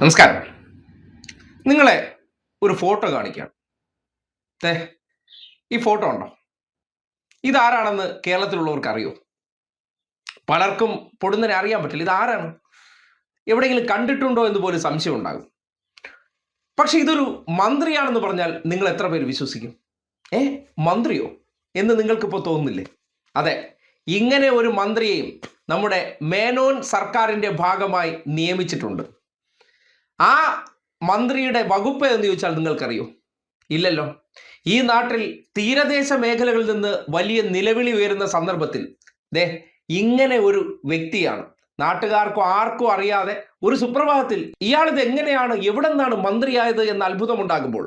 നമസ്കാരം. നിങ്ങളെ ഒരു ഫോട്ടോ കാണിക്കുകയാണ്. ദേ, ഈ ഫോട്ടോ ഉണ്ടോ? ഇതാരാണെന്ന് കേരളത്തിലുള്ളവർക്ക് അറിയോ? പലർക്കും പൊടുന്നനെ അറിയാൻ പറ്റില്ല ഇതാരാണ്, എവിടെയെങ്കിലും കണ്ടിട്ടുണ്ടോ എന്ന് പോലും സംശയം ഉണ്ടാകും. പക്ഷെ ഇതൊരു മന്ത്രിയാണെന്ന് പറഞ്ഞാൽ നിങ്ങൾ എത്ര പേര് വിശ്വസിക്കും? മന്ത്രിയോ എന്ന് നിങ്ങൾക്കിപ്പോൾ തോന്നുന്നില്ലേ? അതെ, ഇങ്ങനെ ഒരു മന്ത്രിയെയും നമ്മുടെ മേനോൻ സർക്കാരിൻ്റെ ഭാഗമായി നിയമിച്ചിട്ടുണ്ട്. ആ മന്ത്രിയുടെ വകുപ്പ് എന്ന് ചോദിച്ചാൽ നിങ്ങൾക്കറിയോ? ഇല്ലല്ലോ. ഈ നാട്ടിൽ തീരദേശ മേഖലകളിൽ നിന്ന് വലിയ നിലവിളി ഉയരുന്ന സന്ദർഭത്തിൽ ഇങ്ങനെ ഒരു വ്യക്തിയാണ് നാട്ടുകാർക്കും ആർക്കും അറിയാതെ ഒരു സുപ്രഭാതത്തിൽ ഇയാളിത് എങ്ങനെയാണ്, എവിടെ നിന്നാണ് മന്ത്രിയായത് എന്ന അത്ഭുതമുണ്ടാകുമ്പോൾ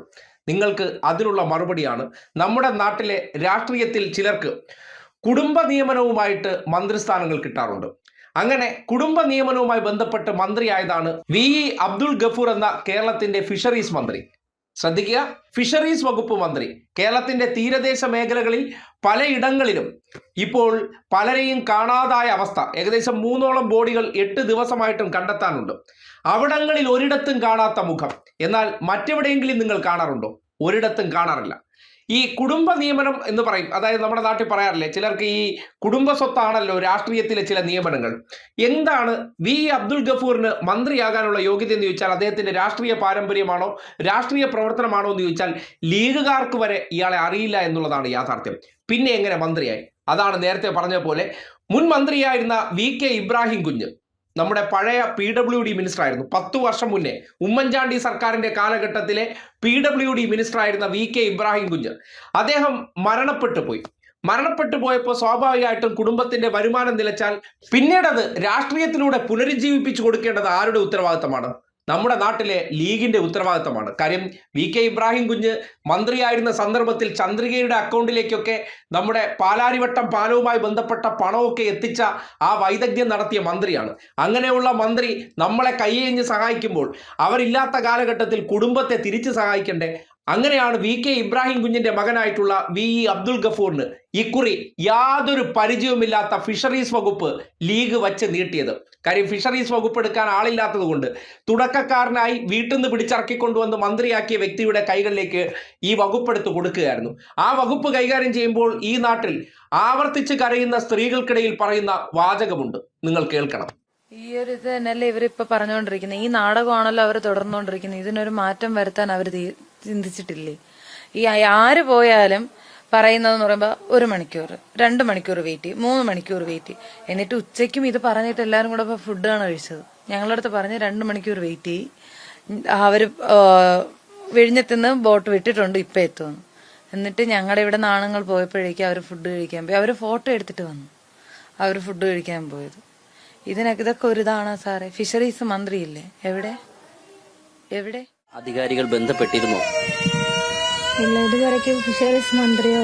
നിങ്ങൾക്ക് അതിനുള്ള മറുപടിയാണ് നമ്മുടെ നാട്ടിലെ രാഷ്ട്രീയത്തിൽ ചിലർക്ക് കുടുംബ നിയമനവുമായിട്ട് മന്ത്രിസ്ഥാനങ്ങൾ കിട്ടാറുണ്ട്. അങ്ങനെ കുടുംബ നിയമനവുമായി ബന്ധപ്പെട്ട് മന്ത്രിയായതാണ് VE അബ്ദുൾ ഗഫൂർ എന്ന കേരളത്തിന്റെ ഫിഷറീസ് മന്ത്രി. ശ്രദ്ധിക്കുക, ഫിഷറീസ് വകുപ്പ് മന്ത്രി. കേരളത്തിന്റെ തീരദേശ മേഖലകളിൽ പലയിടങ്ങളിലും ഇപ്പോൾ പലരെയും കാണാതായ അവസ്ഥ. ഏകദേശം 3ഓളം ബോഡികൾ 8 ദിവസമായിട്ടും കണ്ടെത്താനുണ്ട്. അവിടങ്ങളിൽ ഒരിടത്തും കാണാത്ത മുഖം. എന്നാൽ മറ്റെവിടെയെങ്കിലും നിങ്ങൾ കാണാറുണ്ടോ? ഒരിടത്തും കാണാറില്ല. ഈ കുടുംബ നിയമനം എന്ന് പറയും, അതായത് നമ്മുടെ നാട്ടിൽ പറയാറില്ലേ, ചിലർക്ക് ഈ കുടുംബ സ്വത്താണല്ലോ രാഷ്ട്രീയത്തിലെ ചില നിയമനങ്ങൾ. എന്താണ് VE അബ്ദുൾ ഗഫൂറിന് മന്ത്രിയാകാനുള്ള യോഗ്യത എന്ന് ചോദിച്ചാൽ അദ്ദേഹത്തിന്റെ രാഷ്ട്രീയ പാരമ്പര്യമാണോ രാഷ്ട്രീയ പ്രവർത്തനമാണോ എന്ന് ചോദിച്ചാൽ ലീഗുകാർക്ക് വരെ ഇയാളെ അറിയില്ല എന്നുള്ളതാണ് യാഥാർത്ഥ്യം. പിന്നെ എങ്ങനെ മന്ത്രിയായി? അതാണ് നേരത്തെ പറഞ്ഞ പോലെ മുൻ മന്ത്രിയായിരുന്ന VK ഇബ്രാഹിം കുഞ്ഞ്, നമ്മുടെ പഴയ PWD മിനിസ്റ്റർ ആയിരുന്നു. 10 വർഷം മുന്നേ ഉമ്മൻചാണ്ടി സർക്കാരിന്റെ കാലഘട്ടത്തിലെ PWD മിനിസ്റ്റർ ആയിരുന്ന VK ഇബ്രാഹിം കുഞ്ഞ്, അദ്ദേഹം മരണപ്പെട്ടു പോയപ്പോൾ സ്വാഭാവികമായിട്ടും കുടുംബത്തിന്റെ വരുമാനം നിലച്ചാൽ പിന്നീട് അത് രാഷ്ട്രീയത്തിലൂടെ പുനരുജ്ജീവിപ്പിച്ചു കൊടുക്കേണ്ടത് ആരുടെ ഉത്തരവാദിത്തമാണ്? നമ്മുടെ നാട്ടിലെ ലീഗിന്റെ ഉത്തരവാദിത്തമാണ്. കാര്യം VK ഇബ്രാഹിം കുഞ്ഞ് മന്ത്രിയായിരുന്ന സന്ദർഭത്തിൽ ചന്ദ്രികയുടെ അക്കൗണ്ടിലേക്കൊക്കെ നമ്മുടെ പാലാരിവട്ടം പാലവുമായി ബന്ധപ്പെട്ട പണമൊക്കെ എത്തിച്ച ആ വൈദഗ്ധ്യം നടത്തിയ മന്ത്രിയാണ്. അങ്ങനെയുള്ള മന്ത്രി നമ്മളെ കയ്യേഞ്ഞ് സഹായിക്കുമ്പോൾ അവരില്ലാത്ത കാലഘട്ടത്തിൽ കുടുംബത്തെ തിരിച്ച് സഹായിക്കണ്ടേ? അങ്ങനെയാണ് VK ഇബ്രാഹിം കുഞ്ഞിന്റെ മകനായിട്ടുള്ള VE അബ്ദുൾ ഗഫൂറിന് ഇക്കുറി യാതൊരു പരിചയവുമില്ലാത്ത ഫിഷറീസ് വകുപ്പ് ലീഗ് വച്ച് നീട്ടിയത്. കാര്യം ഫിഷറീസ് വകുപ്പ് എടുക്കാൻ ആളില്ലാത്തത് കൊണ്ട് തുടക്കക്കാരനായി വീട്ടിൽ നിന്ന് പിടിച്ചിറക്കിക്കൊണ്ടുവന്ന് മന്ത്രിയാക്കിയ വ്യക്തിയുടെ കൈകളിലേക്ക് ഈ വകുപ്പ് എടുത്ത് കൊടുക്കുകയായിരുന്നു. ആ വകുപ്പ് കൈകാര്യം ചെയ്യുമ്പോൾ ഈ നാട്ടിൽ ആവർത്തിച്ച് കരയുന്ന സ്ത്രീകൾക്കിടയിൽ പറയുന്ന വാചകമുണ്ട്, നിങ്ങൾ കേൾക്കണം. ഈ ഒരു ഇത് തന്നെയല്ലേ ഇവരിപ്പോ പറഞ്ഞുകൊണ്ടിരിക്കുന്നത്. ഈ നാടകമാണല്ലോ അവർ തുടർന്നുകൊണ്ടിരിക്കുന്നത്. ഇതിനൊരു മാറ്റം വരുത്താൻ അവർ ചിന്തിച്ചിട്ടില്ലേ? ഈ ആര് പോയാലും പറയുന്നതെന്ന് പറയുമ്പോൾ 1 മണിക്കൂർ 2 മണിക്കൂർ വെയിറ്റ് ചെയ്യും, 3 മണിക്കൂർ വെയിറ്റ് ചെയ്യും. എന്നിട്ട് ഉച്ചയ്ക്കും ഇത് പറഞ്ഞിട്ട് എല്ലാവരും കൂടെ ഫുഡാണ് കഴിച്ചത്. ഞങ്ങളുടെ അടുത്ത് പറഞ്ഞ് 2 മണിക്കൂർ വെയിറ്റ് ചെയ്യും, അവര് വിഴിഞ്ഞത്തുനിന്ന് ബോട്ട് വിട്ടിട്ടുണ്ട്, ഇപ്പൊ എത്തുമെന്ന്. എന്നിട്ട് ഞങ്ങളുടെ ഇവിടെ നാണുങ്ങൾ പോയപ്പോഴേക്കും അവർ ഫുഡ് കഴിക്കാൻ പോയി. അവർ ഫോട്ടോ എടുത്തിട്ട് വന്നു അവർ ഫുഡ് കഴിക്കാൻ പോയത്. ഇതൊക്കെ ഒരു ഇതാണ് സാറേ. ഫിഷറീസ് മന്ത്രിയില്ലേ? എവിടെ അധികാരികൾ ബന്ധപ്പെട്ടിരുന്നോ? ഇല്ല, ഇതുവരെയ്ക്കും ഫിഷറീസ് മന്ത്രിയോ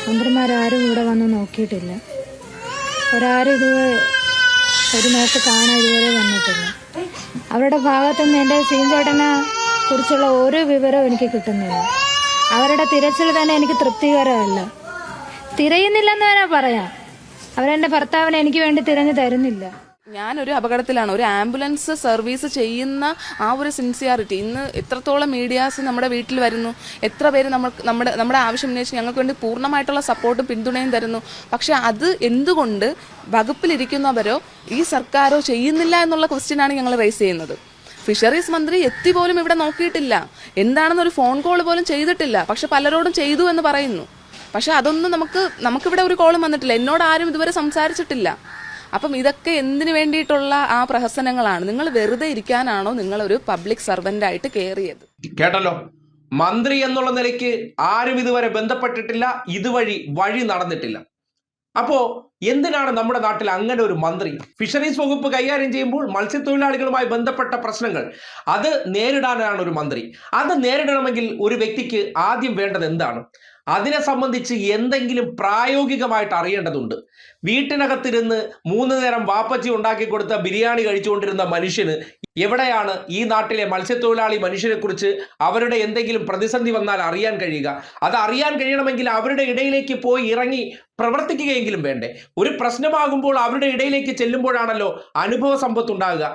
മന്ത്രിമാരാരും ഇവിടെ വന്ന് നോക്കിയിട്ടില്ല. ഒരാരും ഒരു നോക്ക് കാണാൻ ഇതുവരെ വന്നിട്ടില്ല. അവരുടെ ഭാഗത്തുനിന്ന് എൻ്റെ സീൻചേട്ടനെ കുറിച്ചുള്ള ഒരു വിവരവും എനിക്ക് കിട്ടുന്നില്ല. അവരുടെ തിരച്ചിൽ തന്നെ എനിക്ക് തൃപ്തികരമല്ല. തിരയുന്നില്ലെന്ന് തന്നെ പറയാം. അവരെന്റെ ഭർത്താവിനെ എനിക്ക് വേണ്ടി തിരഞ്ഞു തരുന്നില്ല. ഞാനൊരു അപകടത്തിലാണ്. ഒരു ആംബുലൻസ് സർവീസ് ചെയ്യുന്ന ആ ഒരു സിൻസിയാരിറ്റി ഇന്ന് എത്രത്തോളം മീഡിയാസ് നമ്മുടെ വീട്ടിൽ വരുന്നു, എത്ര പേര് നമ്മുടെ ആവശ്യം ഉന്നയിച്ച് ഞങ്ങൾക്ക് വേണ്ടി പൂർണ്ണമായിട്ടുള്ള സപ്പോർട്ടും പിന്തുണയും തരുന്നു. പക്ഷെ അത് എന്തുകൊണ്ട് വകുപ്പിലിരിക്കുന്നവരോ ഈ സർക്കാരോ ചെയ്യുന്നില്ല എന്നുള്ള ക്വസ്റ്റ്യനാണ് ഞങ്ങൾ റേസ് ചെയ്യുന്നത്. ഫിഷറീസ് മന്ത്രി എത്തി പോലും ഇവിടെ നോക്കിയിട്ടില്ല, എന്താണെന്നൊരു ഫോൺ കോൾ പോലും ചെയ്തിട്ടില്ല. പക്ഷെ പലരോടും ചെയ്തു എന്ന് പറയുന്നു. പക്ഷെ അതൊന്നും നമുക്കിവിടെ ഒരു കോളും വന്നിട്ടില്ല. എന്നോട് ആരും ഇതുവരെ സംസാരിച്ചിട്ടില്ല. അപ്പം ഇതൊക്കെ എന്തിനു വേണ്ടിയിട്ടുള്ള ആ പ്രഹസനങ്ങളാണ്? നിങ്ങൾ വെറുതെ ഇരിക്കാനാണോ നിങ്ങളൊരു പബ്ലിക് സർവന്റ് ആയിട്ട് കയറിയത്? കേട്ടല്ലോ, മന്ത്രി എന്നുള്ള നിലയ്ക്ക് ആരും ഇതുവരെ ബന്ധപ്പെട്ടിട്ടില്ല, വഴി നടന്നിട്ടില്ല. അപ്പോ എന്തിനാണ് നമ്മുടെ നാട്ടിൽ അങ്ങനെ ഒരു മന്ത്രി? ഫിഷറീസ് വകുപ്പ് കൈകാര്യം ചെയ്യുമ്പോൾ മത്സ്യത്തൊഴിലാളികളുമായി ബന്ധപ്പെട്ട പ്രശ്നങ്ങൾ അത് നേരിടാനാണ് ഒരു മന്ത്രി. അത് നേരിടണമെങ്കിൽ ഒരു വ്യക്തിക്ക് ആദ്യം വേണ്ടത് എന്താണ്? അതിനെ സംബന്ധിച്ച് എന്തെങ്കിലും പ്രായോഗികമായിട്ട് അറിയേണ്ടതുണ്ട്. വീട്ടിനകത്തിരുന്ന് 3 നേരം വാപ്പച്ചി ഉണ്ടാക്കി കൊടുത്ത ബിരിയാണി കഴിച്ചുകൊണ്ടിരുന്ന മനുഷ്യന് എവിടെയാണ് ഈ നാട്ടിലെ മത്സ്യത്തൊഴിലാളി മനുഷ്യരെ കുറിച്ച് അവരുടെ എന്തെങ്കിലും പ്രതിസന്ധി വന്നാൽ അറിയാൻ കഴിയുക? അത് അറിയാൻ കഴിയണമെങ്കിൽ അവരുടെ ഇടയിലേക്ക് പോയി ഇറങ്ങി പ്രവർത്തിക്കുകയെങ്കിലും വേണ്ടേ? ഒരു പ്രശ്നമാകുമ്പോൾ അവരുടെ ഇടയിലേക്ക് ചെല്ലുമ്പോഴാണല്ലോ അനുഭവ സമ്പത്ത് ഉണ്ടാകുക.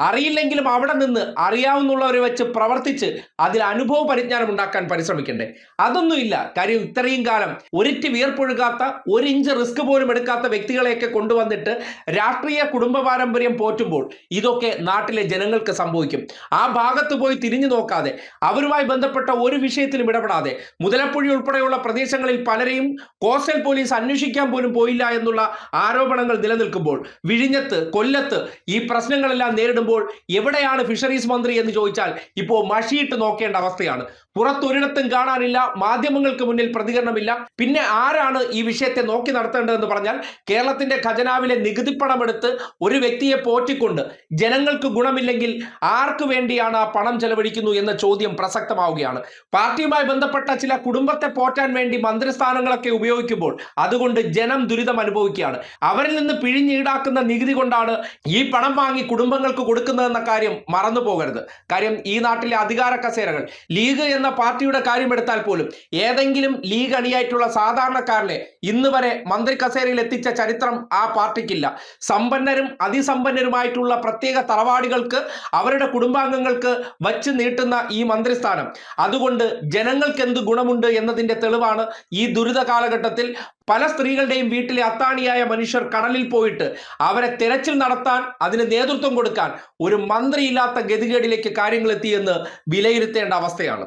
അറിയില്ലെങ്കിലും അവിടെ നിന്ന് അറിയാവുന്നവരെ വെച്ച് പ്രവർത്തിച്ച് അതിൽ അനുഭവ പരിജ്ഞാനം ഉണ്ടാക്കാൻ പരിശ്രമിക്കണ്ടേ? അതൊന്നുമില്ല. കാര്യം ഇത്രയും കാലം ഒരിറ്റ് വിയർപ്പൊഴുകാത്ത, ഒരു ഇഞ്ച് റിസ്ക് പോലും എടുക്കാത്ത വ്യക്തികളെയൊക്കെ കൊണ്ടുവന്നിട്ട് രാഷ്ട്രീയ കുടുംബ പാരമ്പര്യം പോറ്റുമ്പോൾ ഇതൊക്കെ നാട്ടിലെ ജനങ്ങൾക്ക് സംഭവിക്കും. ആ ഭാഗത്ത് പോയി തിരിഞ്ഞു നോക്കാതെ, അവരുമായി ബന്ധപ്പെട്ട ഒരു വിഷയത്തിലും ഇടപെടാതെ, മുതലപ്പുഴി ഉൾപ്പെടെയുള്ള പ്രദേശങ്ങളിൽ പലരെയും കോസ്റ്റൽ പോലീസ് അന്വേഷിക്കാൻ പോലും പോയില്ല എന്നുള്ള ആരോപണങ്ങൾ നിലനിൽക്കുമ്പോൾ, വിഴിഞ്ഞത്ത്, കൊല്ലത്ത് ഈ പ്രശ്നങ്ങളെല്ലാം നേരിടുമ്പോൾ എവിടെയാണ് ഫിഷറീസ് മന്ത്രി എന്ന് ചോദിച്ചാൽ ഇപ്പോൾ മഷിയിട്ട് നോക്കേണ്ട അവസ്ഥയാണ്. പുറത്തൊരിടത്തും കാണാനില്ല, മാധ്യമങ്ങൾക്ക് മുന്നിൽ പ്രതികരണമില്ല. പിന്നെ ആരാണ് ഈ വിഷയത്തെ നോക്കി നടത്തേണ്ടതെന്ന് പറഞ്ഞാൽ, കേരളത്തിന്റെ ഖജനാവിലെ നികുതിപ്പണം എടുത്ത് ഒരു വ്യക്തിയെ പോറ്റിക്കൊണ്ട് ജനങ്ങൾക്ക് ഗുണമില്ലെങ്കിൽ ആർക്ക് വേണ്ടിയാണ് ആ പണം ചെലവഴിക്കുന്നു എന്ന ചോദ്യം പ്രസക്തമാവുകയാണ്. പാർട്ടിയുമായി ബന്ധപ്പെട്ട ചില കുടുംബത്തെ പോറ്റാൻ വേണ്ടി മന്ത്രിസ്ഥാനങ്ങളൊക്കെ ഉപയോഗിക്കുമ്പോൾ അതുകൊണ്ട് ജനം ദുരിതം അനുഭവിക്കുകയാണ്. അവരിൽ നിന്ന് പിഴിഞ്ഞീടാക്കുന്ന നികുതി കൊണ്ടാണ് ഈ പണം വാങ്ങി കുടുംബങ്ങൾക്ക് കൊടുക്കുന്നതെന്ന കാര്യം മറന്നു പോകരുത്. കാര്യം ഈ നാട്ടിലെ അധികാര കസേരകൾ, ലീഗ് എന്ന പാർട്ടിയുടെ കാര്യം എടുത്താൽ പോലും ഏതെങ്കിലും ലീഗ് അണിയായിട്ടുള്ള സാധാരണക്കാരനെ ഇന്ന് വരെ മന്ത്രി കസേരയിൽ എത്തിച്ച ചരിത്രം ആ പാർട്ടിക്കില്ല. സമ്പന്നരും അതിസമ്പന്നരുമായിട്ടുള്ള പ്രത്യേക തറവാടികൾക്ക് അവരുടെ കുടുംബാംഗങ്ങൾക്ക് വച്ച് നീട്ടുന്ന ഈ മന്ത്രിസ്ഥാനം, അതുകൊണ്ട് ജനങ്ങൾക്ക് എന്ത് ഗുണമുണ്ട് എന്നതിന്റെ തെളിവാണ് ഈ ദുരിത കാലഘട്ടത്തിൽ പല സ്ത്രീകളുടെയും വീട്ടിലെ അത്താണിയായ മനുഷ്യർ കടലിൽ പോയിട്ട് അവരെ തെരച്ചിൽ നടത്താൻ, അതിന് നേതൃത്വം കൊടുക്കാൻ ഒരു മന്ത്രിയില്ലാത്ത ഗതികേടിലേക്ക് കാര്യങ്ങൾ എത്തിയെന്ന് വിലയിരുത്തേണ്ട അവസ്ഥയാണ്.